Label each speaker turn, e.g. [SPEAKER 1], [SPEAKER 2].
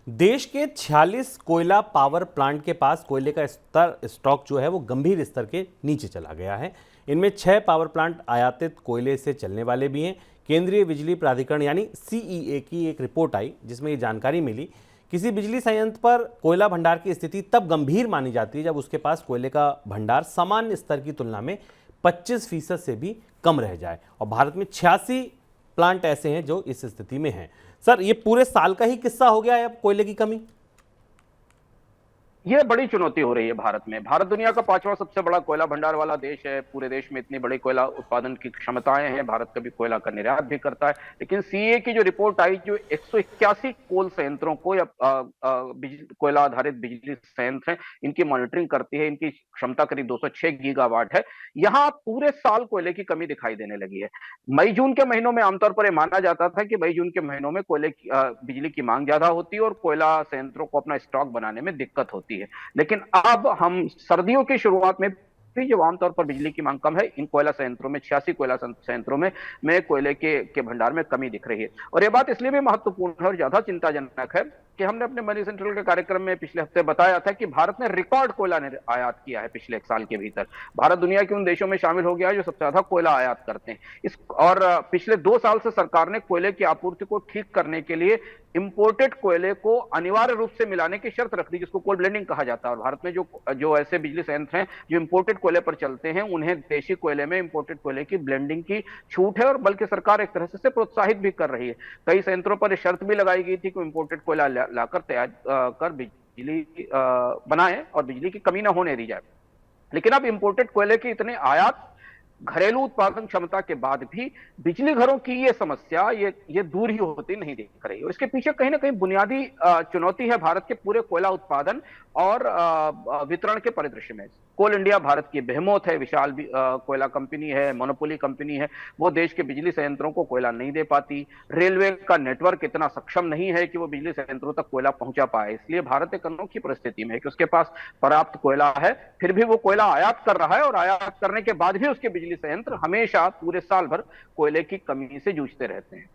[SPEAKER 1] देश के 46 कोयला पावर प्लांट के पास कोयले का स्टॉक जो है वो गंभीर स्तर के नीचे चला गया है। इनमें 6 पावर प्लांट आयातित कोयले से चलने वाले भी हैं। केंद्रीय बिजली प्राधिकरण यानी सीईए की एक रिपोर्ट आई जिसमें ये जानकारी मिली। किसी बिजली संयंत्र पर कोयला भंडार की स्थिति तब गंभीर मानी जाती है जब उसके पास कोयले का भंडार सामान्य स्तर की तुलना में 25% से भी कम रह जाए, और भारत में 86 प्लांट ऐसे हैं जो इस स्थिति में हैं। सर, ये पूरे साल का ही किस्सा हो गया है अब कोयले की कमी?
[SPEAKER 2] यह बड़ी चुनौती हो रही है भारत में। भारत दुनिया का 5वां सबसे बड़ा कोयला भंडार वाला देश है। पूरे देश में इतनी बड़ी कोयला उत्पादन की क्षमताएं हैं। भारत कभी कोयला का निर्यात भी करता है, लेकिन सीए की जो रिपोर्ट आई, जो 181 कोल संयंत्रों को या कोयला आधारित बिजली संयंत्र हैं, इनकी मॉनिटरिंग करती है। इनकी क्षमता करीब 206 गीगावाट है। यहाँ पूरे साल कोयले की कमी दिखाई देने लगी है। मई जून के महीनों में आमतौर पर यह माना जाता था कि मई जून के महीनों में कोयले की बिजली की मांग ज्यादा होती है और कोयला संयंत्रों को अपना स्टॉक बनाने में दिक्कत होती है। लेकिन अब हम सर्दियों की शुरुआत में भी, जब आमतौर पर बिजली की मांग कम है, इन कोयला संयंत्रों में 86 कोयला संयंत्रों में कोयले के भंडार में कमी दिख रही है। और यह बात इसलिए भी महत्वपूर्ण है और ज्यादा चिंताजनक है कि हमने अपने मनी सेंट्रल के कार्यक्रम में पिछले हफ्ते बताया था कि भारत ने रिकॉर्ड कोयला आयात किया है पिछले एक साल के भीतर। भारत दुनिया के उन देशों में शामिल हो गया है जो सबसे ज्यादा कोयला आयात करते हैं। और पिछले 2 साल से सरकार ने कोयले की आपूर्ति को ठीक करने के लिए इंपोर्टेड कोयले को अनिवार्य रूप से मिलाने की शर्त रख दी, जिसको कोल ब्लेंडिंग कहा जाता है। और भारत में जो ऐसे बिजली संयंत्र हैं जो इंपोर्टेड कोयले पर चलते हैं, उन्हें देशी कोयले में इंपोर्टेड कोयले की ब्लेंडिंग की छूट है, और बल्कि सरकार एक तरह से प्रोत्साहित भी कर रही है। कई संयंत्रों पर शर्त भी लगाई गई थी कि इंपोर्टेड कोयला लाकर तैयार कर बिजली बनाए और बिजली की कमी ना होने दी जाए। लेकिन अब इंपोर्टेड कोयले के इतने आयात, घरेलू उत्पादन क्षमता के बाद भी बिजली घरों की ये समस्या ये दूर ही होती नहीं दिख रही। और इसके पीछे कहीं ना कहीं बुनियादी चुनौती है भारत के पूरे कोयला उत्पादन और वितरण के परिदृश्य में। कोल इंडिया भारत की बेहमोत है, विशाल कोयला कंपनी है, मोनोपोली कंपनी है। वो देश के बिजली संयंत्रों को कोयला नहीं दे पाती। रेलवे का नेटवर्क इतना सक्षम नहीं है कि वो बिजली संयंत्रों तक कोयला पहुंचा पाए। इसलिए भारत एक अनोखी परिस्थिति में है कि उसके पास पर्याप्त कोयला है, फिर भी वो कोयला आयात कर रहा है, और आयात करने के बाद भी उसके बिजली संयंत्र हमेशा पूरे साल भर कोयले की कमी से जूझते रहते हैं।